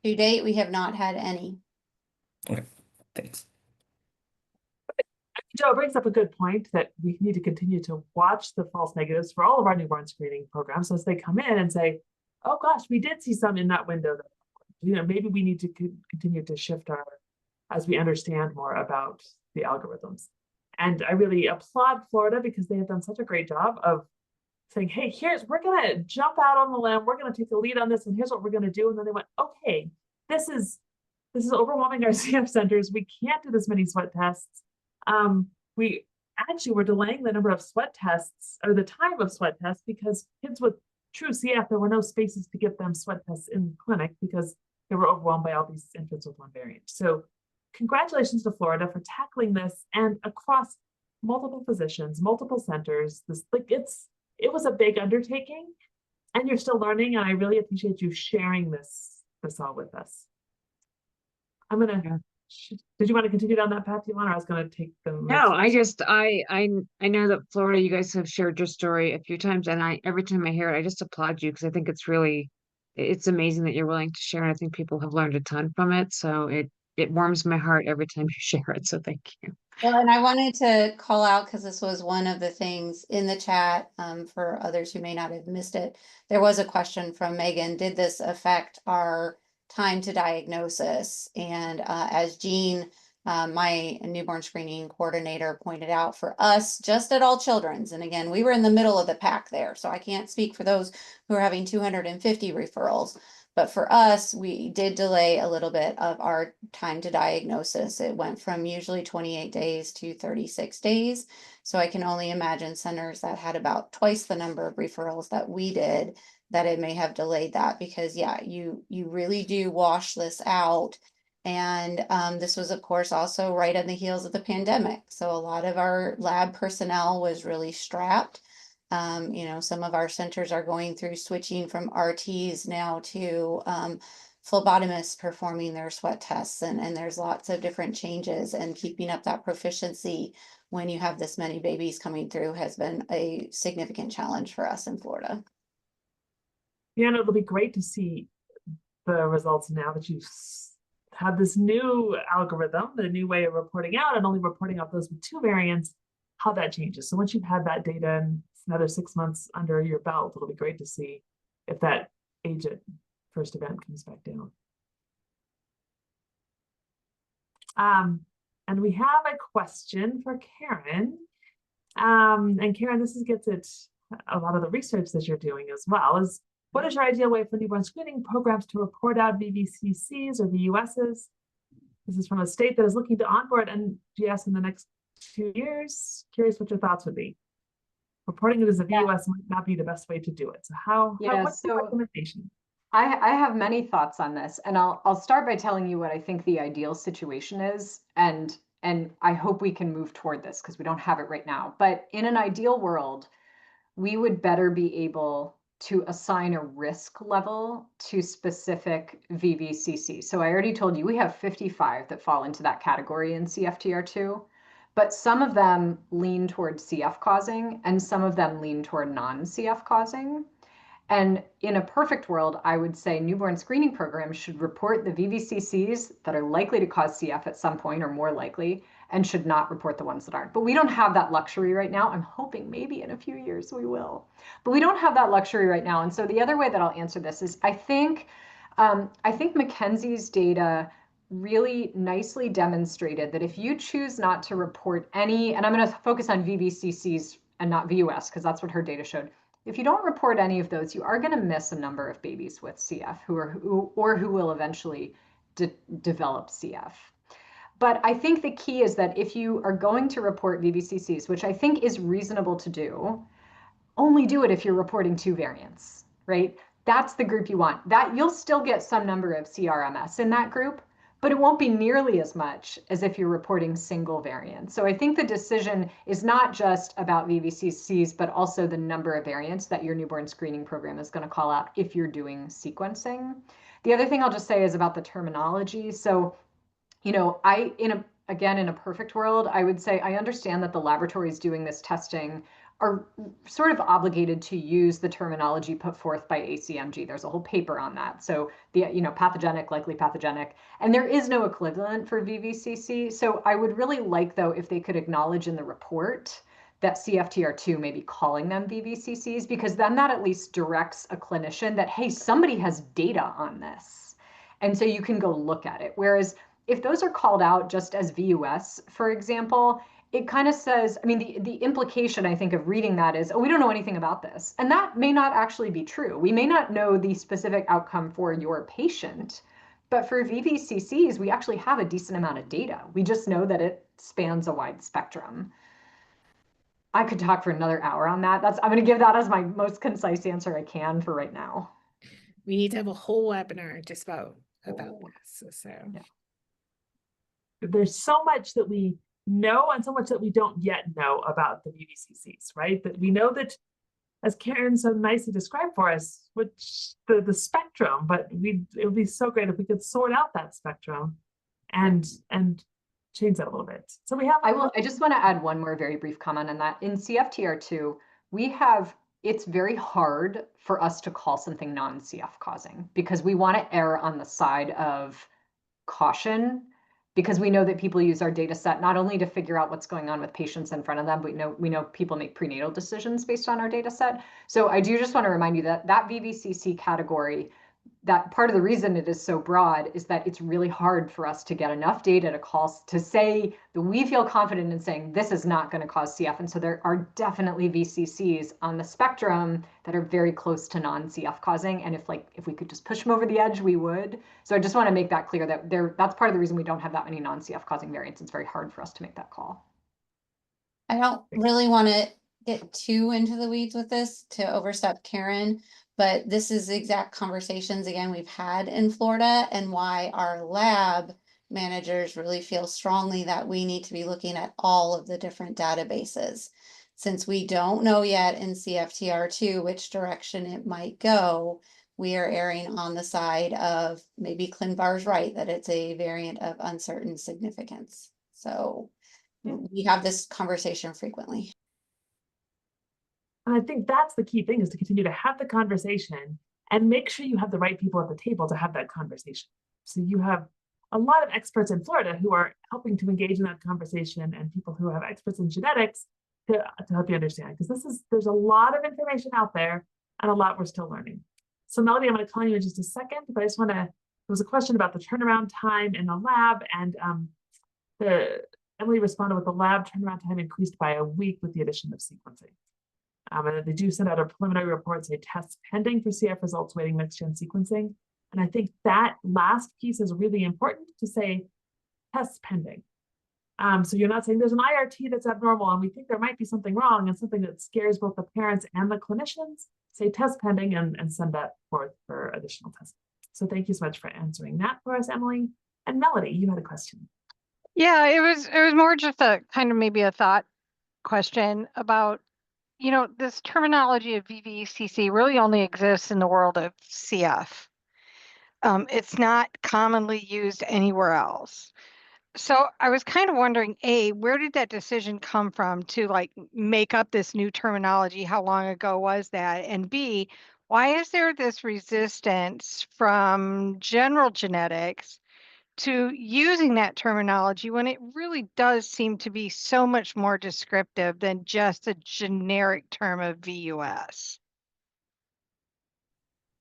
To date, we have not had any. Okay, thanks. Joe brings up a good point that we need to continue to watch the false negatives for all of our newborn screening programs. So as they come in and say, oh gosh, we did see some in that window, that, you know, maybe we need to continue to shift our, as we understand more about the algorithms. And I really applaud Florida because they have done such a great job of saying, hey, we're gonna jump out on the limb, we're gonna take the lead on this, and here's what we're gonna do. And then they went, okay, this is overwhelming our CF centers. We can't do this many sweat tests. We actually were delaying the number of sweat tests or the time of sweat tests because kids with true CF, there were no spaces to get them sweat tests in clinic because they were overwhelmed by all these infants with one variant. So congratulations to Florida for tackling this, and across multiple physicians, multiple centers. It was a big undertaking, and you're still learning, and I really appreciate you sharing this all with us. Did you want to continue down that path, Deanna, or I was going to take the No, I know that Florida, you guys have shared your story a few times, and every time I hear it, I just applaud you because I think it's amazing that you're willing to share, and I think people have learned a ton from it. So it warms my heart every time you share it. So thank you. Well, and I wanted to call out, because this was one of the things in the chat, for others who may not have missed it. There was a question from Megan, did this affect our time to diagnosis? And as Jean, my newborn screening coordinator, pointed out, for us, just at All Children's, and again, we were in the middle of the pack there, so I can't speak for those who are having 250 referrals. But for us, we did delay a little bit of our time to diagnosis. It went from usually 28 days to 36 days. So I can only imagine centers that had about twice the number of referrals that we did, that it may have delayed that, because yeah, you really do wash this out. And this was, of course, also right on the heels of the pandemic. So a lot of our lab personnel was really strapped. Some of our centers are going through switching from RTs now to phlebotomists performing their sweat tests. And there's lots of different changes, and keeping up that proficiency when you have this many babies coming through has been a significant challenge for us in Florida. Yeah, and it'll be great to see the results now that you've had this new algorithm, the new way of reporting out, and only reporting out those with 2 variants, how that changes. So once you've had that data and another 6 months under your belt, it'll be great to see if that age at first event comes back down. And we have a question for Karen. And Karen, this gets at a lot of the research that you're doing as well. What is your ideal way for newborn screening programs to report out VVCCs or VUSs? This is from a state that is looking to onboard NGS in the next 2 years. Curious what your thoughts would be. Reporting it as a VUS might not be the best way to do it. So what's the recommendation? I have many thoughts on this, and I'll start by telling you what I think the ideal situation is, and I hope we can move toward this because we don't have it right now. But in an ideal world, we would better be able to assign a risk level to specific VVCC. So I already told you we have 55 that fall into that category in CFTR2, but some of them lean toward CF causing and some of them lean toward non-CF causing. And in a perfect world, I would say newborn screening programs should report the VVCCs that are likely to cause CF at some point, or more likely, and should not report the ones that aren't. But we don't have that luxury right now. I'm hoping maybe in a few years we will. But we don't have that luxury right now. And so the other way that I'll answer this is I think Mackenzie's data really nicely demonstrated that if you choose not to report any, and I'm going to focus on VVCCs and not VUS because that's what her data showed. If you don't report any of those, you are going to miss a number of babies with CF who will eventually develop CF. But I think the key is that if you are going to report VVCCs, which I think is reasonable to do, only do it if you're reporting 2 variants, right? That's the group you want. That you'll still get some number of CRMS in that group, but it won't be nearly as much as if you're reporting single variants. So I think the decision is not just about VVCCs, but also the number of variants that your newborn screening program is going to call out if you're doing sequencing. The other thing I'll just say is about the terminology. So, in a perfect world, I would say I understand that the laboratories doing this testing are sort of obligated to use the terminology put forth by ACMG. There's a whole paper on that. So pathogenic, likely pathogenic, and there is no equivalent for VVCC. So I would really like, though, if they could acknowledge in the report that CFTR2 may be calling them VVCCs, because then that at least directs a clinician that, hey, somebody has data on this. And so you can go look at it. Whereas if those are called out just as VUS, for example, it kind of says, I mean, the implication, I think, of reading that is, oh, we don't know anything about this. And that may not actually be true. We may not know the specific outcome for your patient, but for VVCCs, we actually have a decent amount of data. We just know that it spans a wide spectrum. I could talk for another hour on that. I'm going to give that as my most concise answer I can for right now. We need to have a whole webinar just about this. So Yeah. There's so much that we know and so much that we don't yet know about the VVCCs, right? That we know that, as Karen so nicely described for us, which the spectrum, but it would be so great if we could sort out that spectrum and change that a little bit. So we have. I just want to add one more very brief comment on that. In CFTR2, it's very hard for us to call something non-CF causing because we want to err on the side of caution, because we know that people use our data set not only to figure out what's going on with patients in front of them, but we know people make prenatal decisions based on our data set. So I do just want to remind you that VVCC category, that part of the reason it is so broad is that it's really hard for us to get enough data to say that we feel confident in saying this is not going to cause CF. And so there are definitely VCCs on the spectrum that are very close to non-CF causing. And if we could just push them over the edge, we would. So I just want to make that clear that that's part of the reason we don't have that many non-CF causing variants. It's very hard for us to make that call. I don't really want to get too into the weeds with this to overstep Karen, but this is the exact conversations, again, we've had in Florida and why our lab managers really feel strongly that we need to be looking at all of the different databases. Since we don't know yet in CFTR2 which direction it might go, we are erring on the side of maybe Clinvar's right, that it's a variant of uncertain significance. So we have this conversation frequently. And I think that's the key thing, is to continue to have the conversation and make sure you have the right people at the table to have that conversation. So you have a lot of experts in Florida who are helping to engage in that conversation, and people who have experts in genetics to help you understand, because there's a lot of information out there and a lot we're still learning. So Melody, I'm going to call you in just a second, but I just want to, there was a question about the turnaround time in the lab, and Emily responded with the lab turnaround time increased by a week with the addition of sequencing. And they do send out a preliminary report, say tests pending for CF results, waiting next-gen sequencing. And I think that last piece is really important, to say tests pending. So you're not saying there's an IRT that's abnormal and we think there might be something wrong, and something that scares both the parents and the clinicians. Say test pending and send that forth for additional testing. So thank you so much for answering that for us, Emily. And Melody, you had a question. Yeah, it was more just a kind of maybe a thought question about, this terminology of VVCC really only exists in the world of CF. It's not commonly used anywhere else. So I was kind of wondering, A, where did that decision come from to make up this new terminology? How long ago was that? And B, why is there this resistance from general genetics to using that terminology when it really does seem to be so much more descriptive than just a generic term of VUS?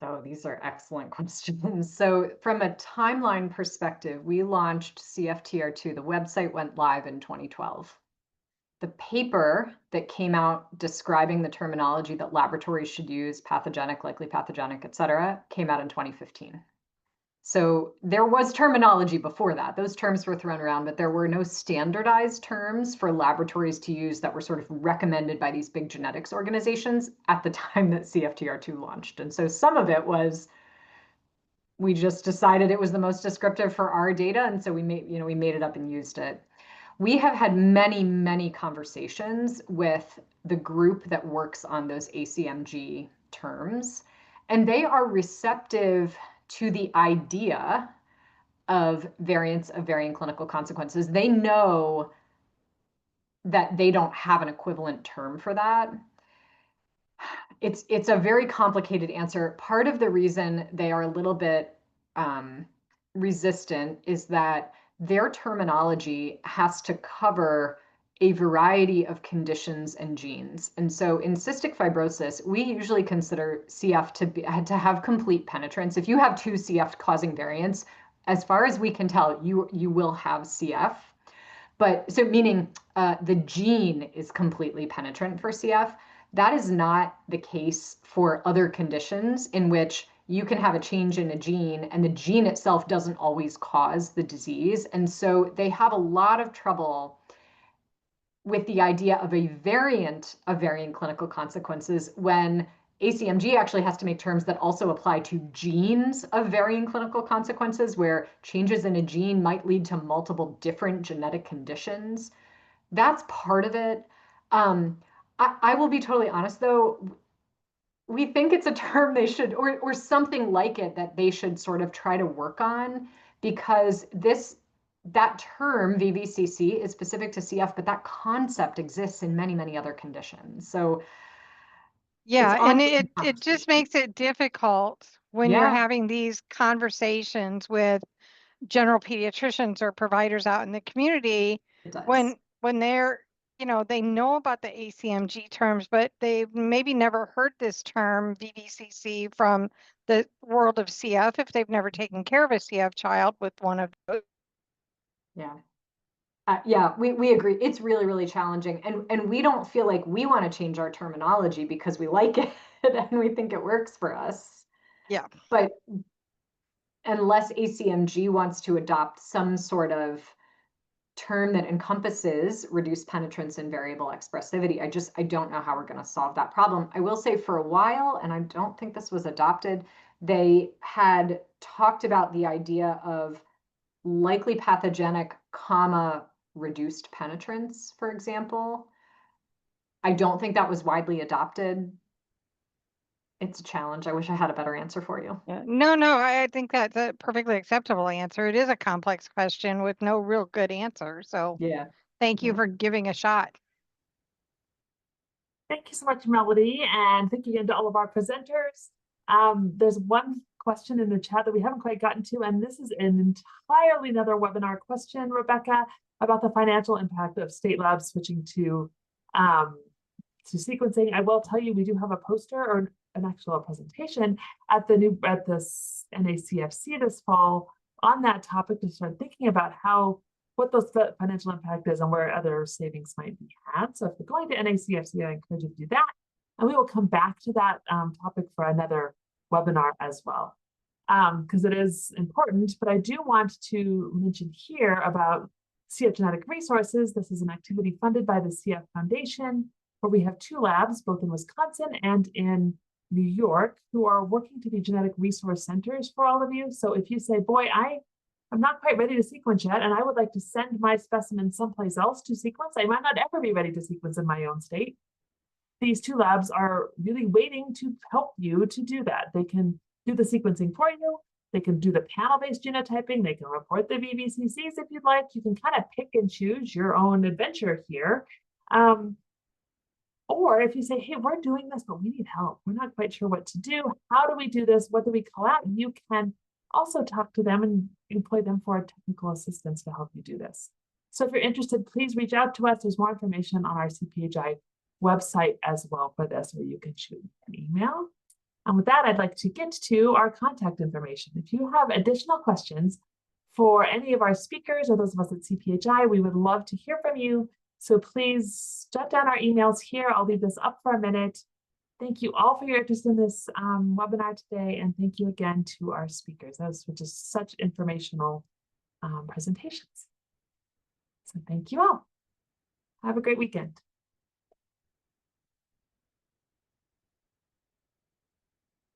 So these are excellent questions. So from a timeline perspective, we launched CFTR2. The website went live in 2012. The paper that came out describing the terminology that laboratories should use, pathogenic, likely pathogenic, et cetera, came out in 2015. So there was terminology before that. Those terms were thrown around, but there were no standardized terms for laboratories to use that were sort of recommended by these big genetics organizations at the time that CFTR2 launched. And so some of it was, we just decided it was the most descriptive for our data, and so we made it up and used it. We have had many, many conversations with the group that works on those ACMG terms, and they are receptive to the idea of variants of varying clinical consequences. They know that they don't have an equivalent term for that. It's a very complicated answer. Part of the reason they are a little bit resistant is that their terminology has to cover a variety of conditions and genes. And so in cystic fibrosis, we usually consider CF to have complete penetrance. If you have 2 CF causing variants, as far as we can tell, you will have CF. But so meaning the gene is completely penetrant for CF. That is not the case for other conditions in which you can have a change in a gene and the gene itself doesn't always cause the disease. And so they have a lot of trouble with the idea of a variant of varying clinical consequences when ACMG actually has to make terms that also apply to genes of varying clinical consequences, where changes in a gene might lead to multiple different genetic conditions. That's part of it. I will be totally honest, though. We think it's a term they should, or something like it, that they should sort of try to work on, because that term VVCC is specific to CF, but that concept exists in many, many other conditions. So yeah, and it just makes it difficult when you're having these conversations with general pediatricians or providers out in the community, when they're, they know about the ACMG terms, but they've maybe never heard this term VVCC from the world of CF if they've never taken care of a CF child with one of those. Yeah, we agree. It's really, really challenging. And we don't feel like we want to change our terminology because we like it and we think it works for us. Yeah. But unless ACMG wants to adopt some sort of term that encompasses reduced penetrance and variable expressivity, I don't know how we're going to solve that problem. I will say for a while, and I don't think this was adopted, they had talked about the idea of likely pathogenic, reduced penetrance, for example. I don't think that was widely adopted. It's a challenge. I wish I had a better answer for you. Yeah. No, I think that's a perfectly acceptable answer. It is a complex question with no real good answer. So yeah, thank you for giving a shot. Thank you so much, Melody, and thank you again to all of our presenters. There's one question in the chat that we haven't quite gotten to, and this is an entirely another webinar question, Rebecca, about the financial impact of state labs switching to sequencing. I will tell you, we do have a poster or an actual presentation at the NACFC this fall on that topic to start thinking about what those financial impact is and where other savings might be had. So if you're going to NACFC, I encourage you to do that. And we will come back to that topic for another webinar as well, because it is important. But I do want to mention here about CF Genetic Resources. This is an activity funded by the CF Foundation, where we have 2 labs, both in Wisconsin and in New York, who are working to be genetic resource centers for all of you. So if you say, boy, I'm not quite ready to sequence yet, and I would like to send my specimen someplace else to sequence, I might not ever be ready to sequence in my own state. These 2 labs are really waiting to help you to do that. They can do the sequencing for you. They can do the panel-based genotyping. They can report the VVCCs if you'd like. You can kind of pick and choose your own adventure here. Or if you say, hey, we're doing this, but we need help. We're not quite sure what to do. How do we do this? What do we call out? You can also talk to them and employ them for technical assistance to help you do this. So if you're interested, please reach out to us. There's more information on our CPHI website as well for this, where you can shoot an email. And with that, I'd like to get to our contact information. If you have additional questions for any of our speakers or those of us at CPHI, we would love to hear from you. So please jot down our emails here. I'll leave this up for a minute. Thank you all for your interest in this webinar today. And thank you again to our speakers. Those were just such informational presentations. So thank you all. Have a great weekend.